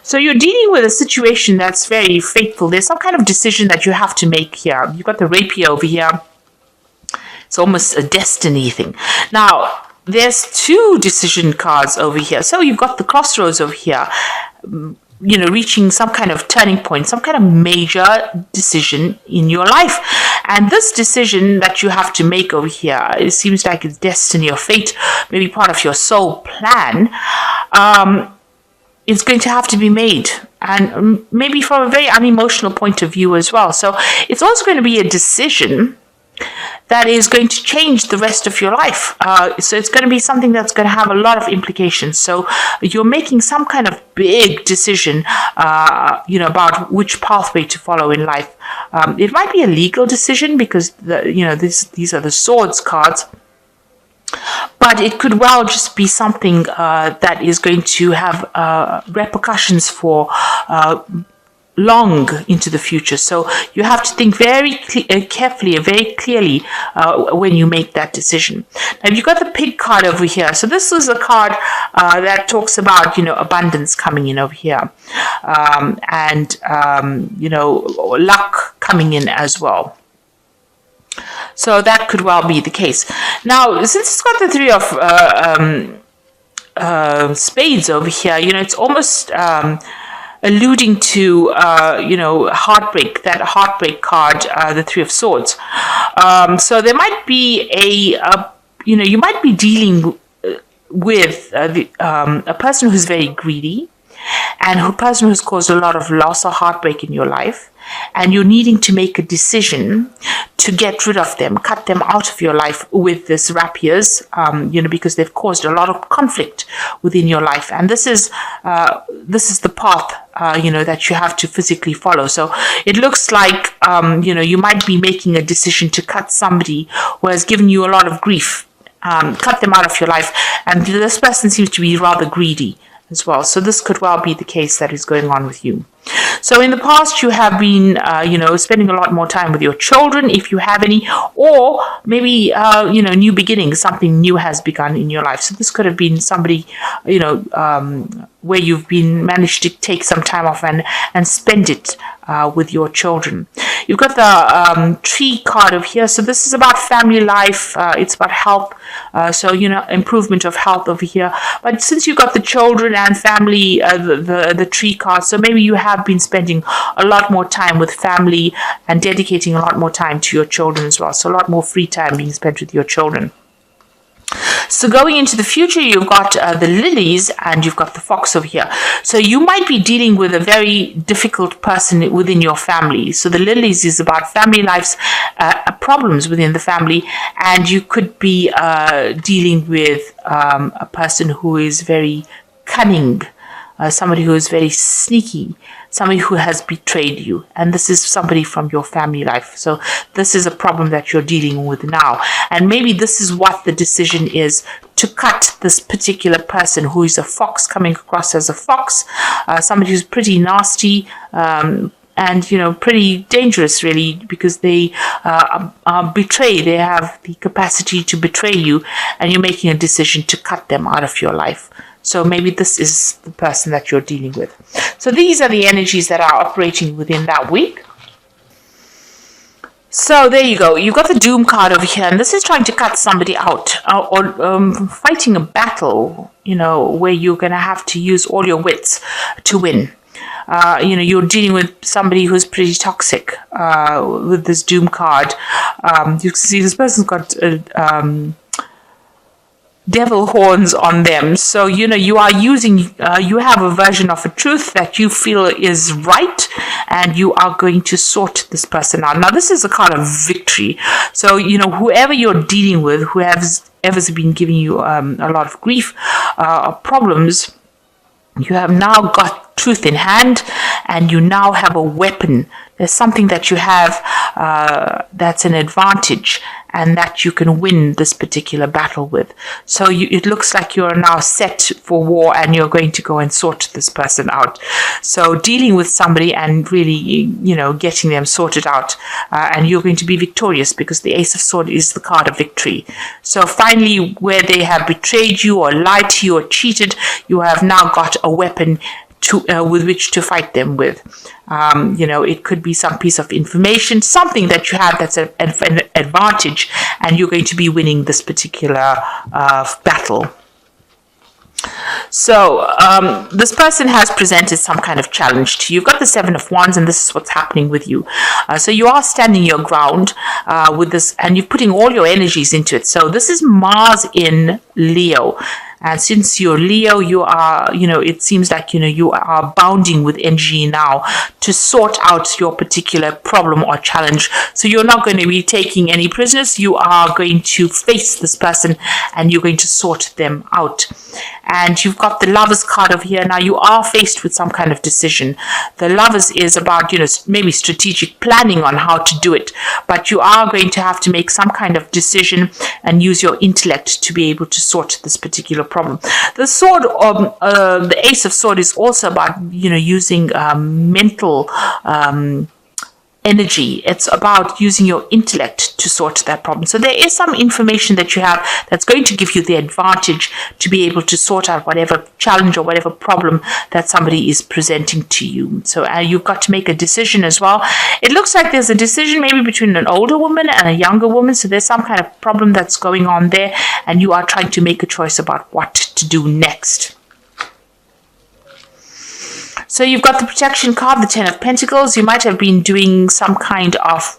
So you're dealing with a situation that's very fateful. There's some kind of decision that you have to make here. You've got the rapier over here. It's almost a destiny thing. Now, there's two decision cards over here. So you've got the crossroads over here, reaching some kind of turning point, some kind of major decision in your life. And this decision that you have to make over here, it seems like it's destiny or fate, maybe part of your soul plan, it's going to have to be made. And maybe from a very unemotional point of view as well. So it's also going to be a decision that is going to change the rest of your life. So it's going to be something that's going to have a lot of implications. So you're making some kind of big decision, about which pathway to follow in life. It might be a legal decision because these are the swords cards. But it could well just be something that is going to have repercussions for long into the future. So you have to think very carefully, very clearly when you make that decision. Now you've got the pig card over here. So this is a card that talks about, abundance coming in over here. Luck coming in as well. So that could well be the case. Now, since it's got the three of spades over here, it's almost alluding to, heartbreak, that heartbreak card, the Three of Swords. So there might be you might be dealing with a person who's very greedy and a person who's caused a lot of loss or heartbreak in your life. And you're needing to make a decision to get rid of them, cut them out of your life with this rapiers, because they've caused a lot of conflict within your life. And this is the path, that you have to physically follow. So it looks like, you might be making a decision to cut somebody who has given you a lot of grief, cut them out of your life. And this person seems to be rather greedy as well. So this could well be the case that is going on with you. So in the past, you have been, spending a lot more time with your children, if you have any, or maybe, new beginnings, something new has begun in your life. So this could have been somebody, where you've been managed to take some time off and spend it with your children. You've got the tree card over here. So this is about family life. It's about health. Improvement of health over here. But since you've got the children and family, the tree card, so maybe you have been spending a lot more time with family and dedicating a lot more time to your children as well. So a lot more free time being spent with your children. So going into the future, you've got the lilies and you've got the fox over here. So you might be dealing with a very difficult person within your family. So the lilies is about family life's problems within the family, and you could be dealing with a person who is very cunning, somebody who is very sneaky, somebody who has betrayed you, and this is somebody from your family life. So this is a problem that you're dealing with now, and maybe this is what the decision is, to cut this particular person who is a fox, coming across as a fox, somebody who's pretty nasty, and pretty dangerous really, because they betray. They have the capacity to betray you, and you're making a decision to cut them out of your life. So maybe this is the person that you're dealing with. So these are the energies that are operating within that week. So there you go. You've got the Doom card over here, and this is trying to cut somebody out, or fighting a battle, where you're going to have to use all your wits to win. You're dealing with somebody who's pretty toxic with this Doom card. You can see this person's got devil horns on them. So, you are using, you have a version of a truth that you feel is right, and you are going to sort this person out. Now, this is a card of victory. So, whoever you're dealing with, whoever's been giving you a lot of grief or problems, you have now got truth in hand, and you now have a weapon. There's something that you have that's an advantage, and that you can win this particular battle with. So it looks like you're now set for war, and you're going to go and sort this person out. So dealing with somebody and really, getting them sorted out, and you're going to be victorious, because the Ace of Swords is the card of victory. So finally, where they have betrayed you or lied to you or cheated, you have now got a weapon with which to fight them with. It could be some piece of information, something that you have that's an advantage, and you're going to be winning this particular battle. So this person has presented some kind of challenge to you. You've got the Seven of Wands, and this is what's happening with you. So you are standing your ground with this, and you're putting all your energies into it. So this is Mars in Leo. And since you're Leo, you are, it seems like, you are bounding with energy now to sort out your particular problem or challenge. So you're not going to be taking any prisoners. You are going to face this person and you're going to sort them out. And you've got the Lovers card over here. Now you are faced with some kind of decision. The Lovers is about, maybe strategic planning on how to do it. But you are going to have to make some kind of decision and use your intellect to be able to sort this particular problem. The sword, the Ace of Swords, is also about using mental energy. It's about using your intellect to sort that problem. So there is some information that you have that's going to give you the advantage to be able to sort out whatever challenge or whatever problem that somebody is presenting to you. So you've got to make a decision as well. It looks like there's a decision maybe between an older woman and a younger woman. So there's some kind of problem that's going on there, and you are trying to make a choice about what to do next. So you've got the protection card, the Ten of Pentacles. You might have been doing some kind of,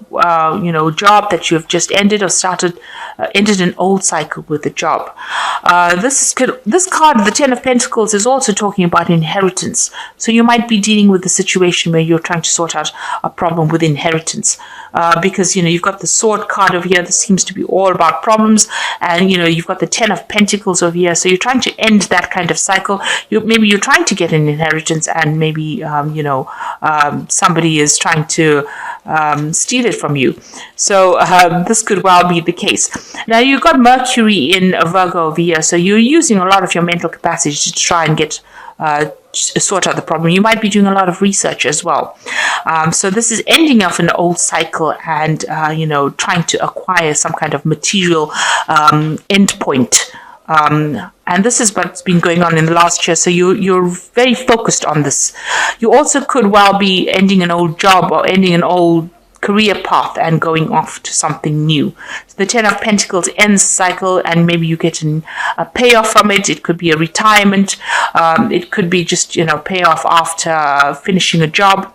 job that you have just ended or ended an old cycle with the job. This card, the Ten of Pentacles, is also talking about inheritance. So you might be dealing with a situation where you're trying to sort out a problem with inheritance. Because, you've got the Sword card over here. This seems to be all about problems. And, you've got the Ten of Pentacles over here. So you're trying to end that kind of cycle. Maybe you're trying to get an inheritance, and maybe, somebody is trying to steal it from you. So this could well be the case. Now, you've got Mercury in Virgo over here. So you're using a lot of your mental capacity to try and get sort out the problem. You might be doing a lot of research as well. So this is ending off an old cycle and, trying to acquire some kind of material endpoint. And this is what's been going on in the last year. So you're very focused on this. You also could well be ending an old job or ending an old career path and going off to something new. So the Ten of Pentacles ends the cycle, and maybe you get a payoff from it. It could be a retirement. It could be just, payoff after finishing a job.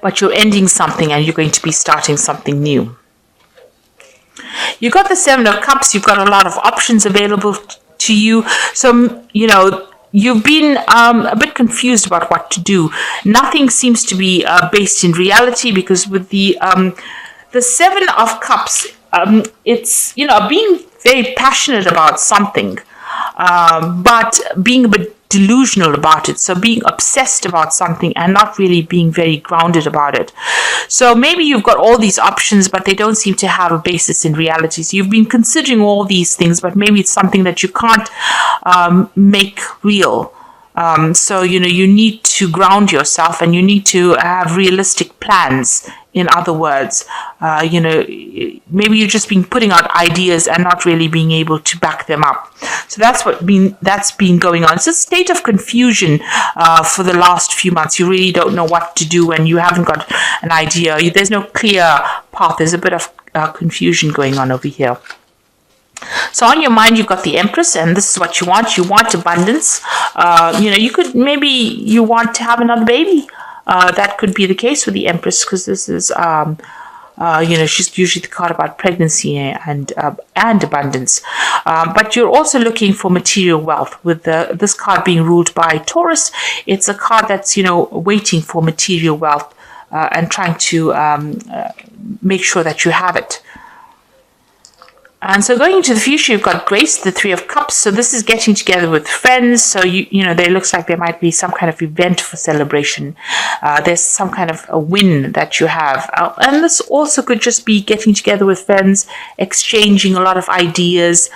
But you're ending something and you're going to be starting something new. You've got the Seven of Cups. You've got a lot of options available to you. So, you've been a bit confused about what to do. Nothing seems to be based in reality, because with the Seven of Cups, it's, being very passionate about something, but being a bit delusional about it. So being obsessed about something and not really being very grounded about it. So maybe you've got all these options, but they don't seem to have a basis in reality. So you've been considering all these things, but maybe it's something that you can't make real. So, you need to ground yourself, and you need to have realistic plans. In other words, maybe you've just been putting out ideas and not really being able to back them up. So that's been going on. It's a state of confusion for the last few months. You really don't know what to do, and you haven't got an idea. There's no clear path. There's a bit of confusion going on over here. So on your mind, you've got the Empress, and this is what you want. You want abundance. You want to have another baby. That could be the case with the Empress, because this is, she's usually the card about pregnancy and abundance. But you're also looking for material wealth. With this card being ruled by Taurus, it's a card that's, waiting for material wealth and trying to make sure that you have it. And so going into the future, you've got Grace, the Three of Cups. So this is getting together with friends. So, there looks like there might be some kind of event for celebration. There's some kind of a win that you have. And this also could just be getting together with friends, exchanging a lot of ideas,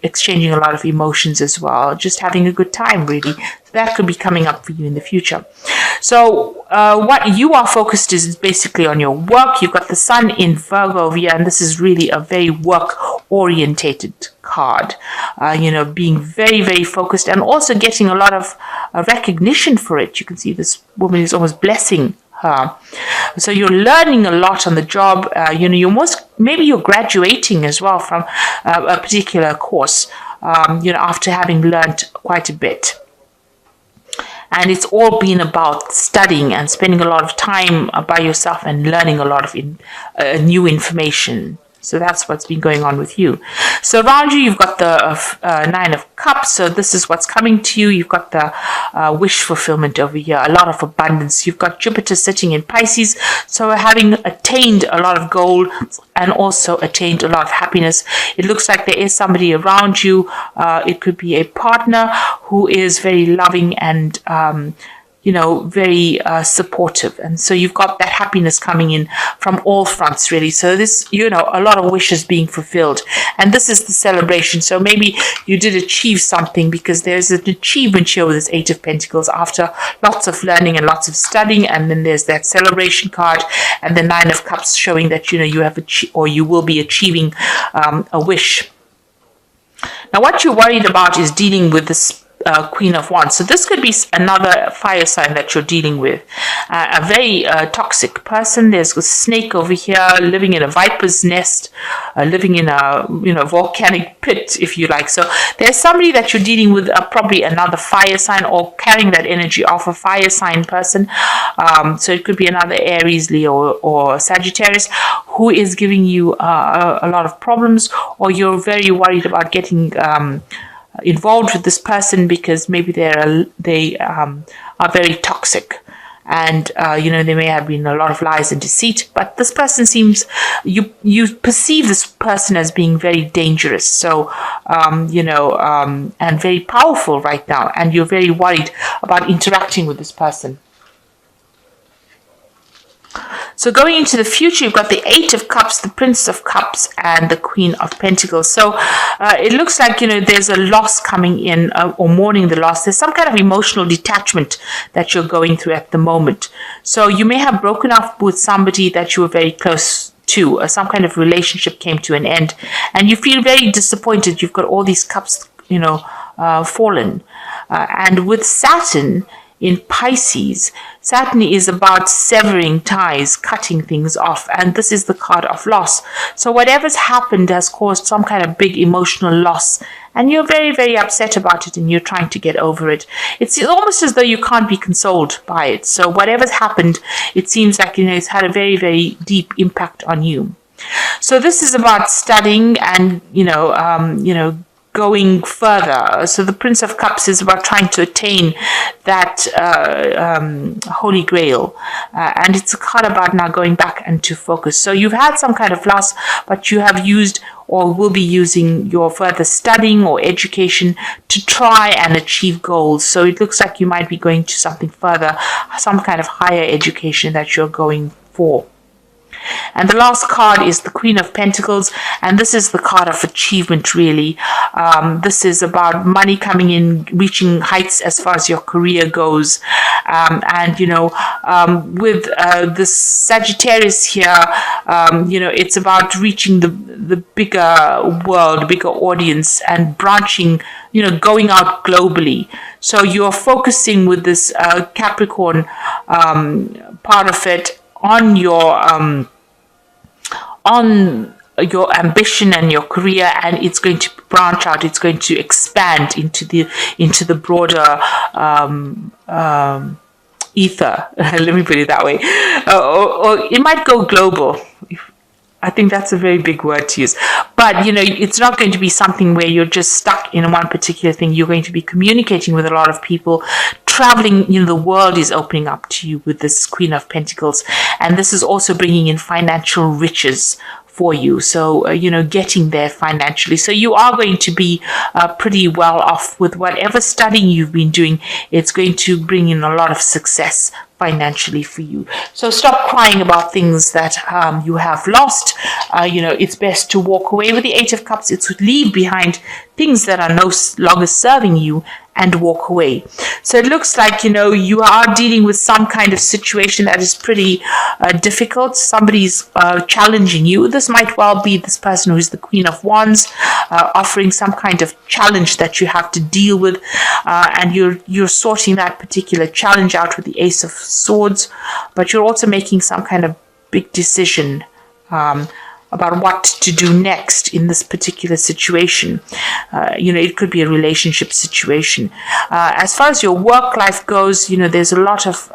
exchanging a lot of emotions as well. Just having a good time, really. So that could be coming up for you in the future. So what you are focused is basically on your work. You've got the Sun in Virgo over here, and this is really a very work-orientated card, being very, very focused and also getting a lot of recognition for it. You can see this woman is almost blessing her. So you're learning a lot on the job. Maybe you're graduating as well from a particular course, after having learned quite a bit. And it's all been about studying and spending a lot of time by yourself and learning a lot of new information. So that's what's been going on with you. So around you, you've got the Nine of Cups. So this is what's coming to you. You've got the wish fulfillment over here, a lot of abundance. You've got Jupiter sitting in Pisces. So having attained a lot of goals and also attained a lot of happiness. It looks like there is somebody around you. It could be a partner who is very loving and very supportive. And so you've got that happiness coming in from all fronts, really. So this, a lot of wishes being fulfilled. And this is the celebration. So maybe you did achieve something because there's an achievement here with this Eight of Pentacles after lots of learning and lots of studying. And then there's that celebration card and the Nine of Cups showing that, you have or you will be achieving a wish. Now, what you're worried about is dealing with this Queen of Wands. So this could be another fire sign that you're dealing with. A very toxic person. There's a snake over here living in a viper's nest, living in a volcanic pit, if you like. So there's somebody that you're dealing with, probably another fire sign or carrying that energy of a fire sign person. So it could be another Aries, Leo, or Sagittarius who is giving you a lot of problems, or you're very worried about getting involved with this person because maybe they are very toxic, and there may have been a lot of lies and deceit. But this person seems you perceive this person as being very dangerous, so and very powerful right now, and you're very worried about interacting with this person. So going into the future, you've got the Eight of Cups, the Prince of Cups, and the Queen of Pentacles. So it looks like, there's a loss coming in, or mourning the loss. There's some kind of emotional detachment that you're going through at the moment. So you may have broken off with somebody that you were very close to. Some kind of relationship came to an end, and you feel very disappointed. You've got all these cups, fallen. And with Saturn in Pisces, Saturn is about severing ties, cutting things off, and this is the card of loss. So whatever's happened has caused some kind of big emotional loss, and you're very, very upset about it, and you're trying to get over it. It's almost as though you can't be consoled by it. So whatever's happened, it seems like it's had a very, very deep impact on you. So this is about studying and going further. So the Prince of Cups is about trying to attain that Holy Grail. And it's a card about now going back into focus. So you've had some kind of loss, but you have used or will be using your further studying or education to try and achieve goals. So it looks like you might be going to something further, some kind of higher education that you're going for. And the last card is the Queen of Pentacles, and this is the card of achievement, really. This is about money coming in, reaching heights as far as your career goes. With this Sagittarius here, it's about reaching the bigger world, bigger audience, and branching, going out globally. So you're focusing with this Capricorn part of it on your ambition and your career, and it's going to branch out. It's going to expand into the broader ether. Let me put it that way, or it might go global. I think that's a very big word to use. But, it's not going to be something where you're just stuck in one particular thing. You're going to be communicating with a lot of people, traveling, the world is opening up to you with this Queen of Pentacles. And this is also bringing in financial riches for you. So, getting there financially. So you are going to be pretty well off with whatever studying you've been doing. It's going to bring in a lot of success financially for you. So stop crying about things that you have lost. It's best to walk away with the Eight of Cups. It's to leave behind things that are no longer serving you and walk away. So it looks like, you are dealing with some kind of situation that is pretty difficult. Somebody's challenging you. This might well be this person who is the Queen of Wands, offering some kind of challenge that you have to deal with, and you're sorting that particular challenge out with the Ace of Swords, but you're also making some kind of big decision about what to do next in this particular situation. It could be a relationship situation. As far as your work life goes, there's a lot of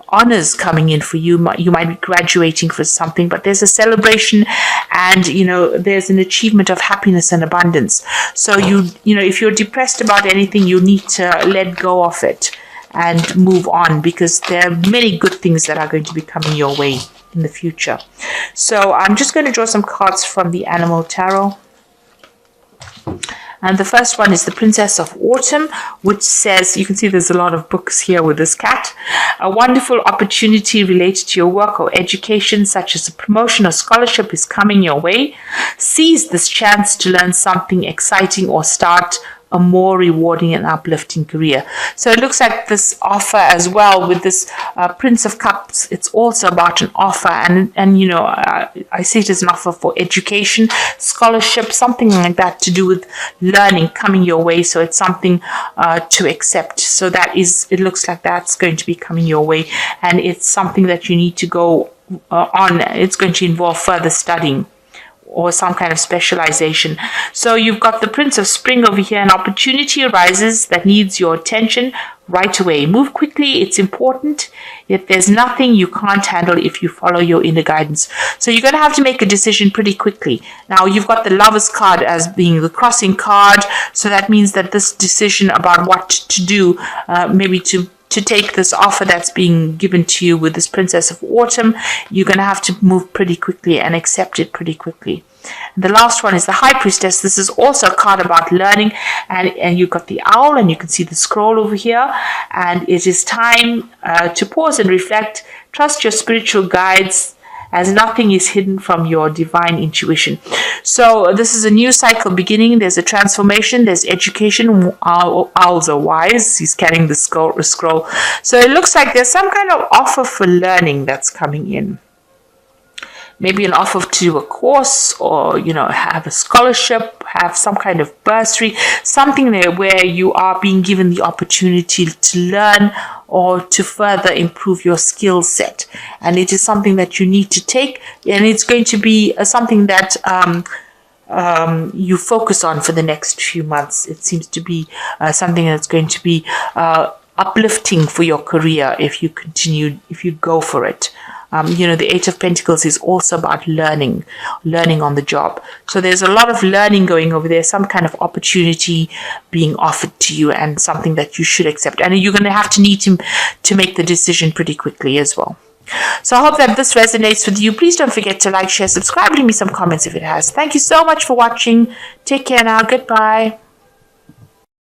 honors coming in for you. You might be graduating for something, but there's a celebration, and there's an achievement of happiness and abundance. So if you're depressed about anything, you need to let go of it and move on, because there are many good things that are going to be coming your way in the future. So I'm just going to draw some cards from the Animal Tarot. And the first one is the Princess of Autumn, which says, you can see there's a lot of books here with this cat. A wonderful opportunity related to your work or education, such as a promotion or scholarship, is coming your way. Seize this chance to learn something exciting or start a more rewarding and uplifting career. So it looks like this offer as well with this Prince of Cups. It's also about an offer, and I see it as an offer for education, scholarship, something like that to do with learning coming your way. So it's something to accept. So it looks like that's going to be coming your way, and it's something that you need to go on. It's going to involve further studying or some kind of specialization. So you've got the Prince of Spring over here. An opportunity arises that needs your attention right away. Move quickly. It's important. If there's nothing you can't handle if you follow your inner guidance. So you're going to have to make a decision pretty quickly. Now you've got the Lovers card as being the crossing card. So that means that this decision about what to do, maybe to take this offer that's being given to you with this Princess of Autumn, you're going to have to move pretty quickly and accept it pretty quickly. And the last one is the High Priestess. This is also a card about learning, and you've got the owl, and you can see the scroll over here, and it is time to pause and reflect. Trust your spiritual guides, as nothing is hidden from your divine intuition. So this is a new cycle beginning. There's a transformation. There's education. Owls are wise. He's carrying the scroll. So it looks like there's some kind of offer for learning that's coming in. Maybe an offer to do a course, or have a scholarship, have some kind of bursary, something there where you are being given the opportunity to learn or to further improve your skill set. And it is something that you need to take, and it's going to be something that you focus on for the next few months. It seems to be something that's going to be uplifting for your career if you go for it. The Eight of Pentacles is also about learning on the job. So there's a lot of learning going over there, some kind of opportunity being offered to you, and something that you should accept. And you're going to need to make the decision pretty quickly as well. So I hope that this resonates with you. Please don't forget to like, share, subscribe, leave me some comments if it has. Thank you so much for watching. Take care now. Goodbye.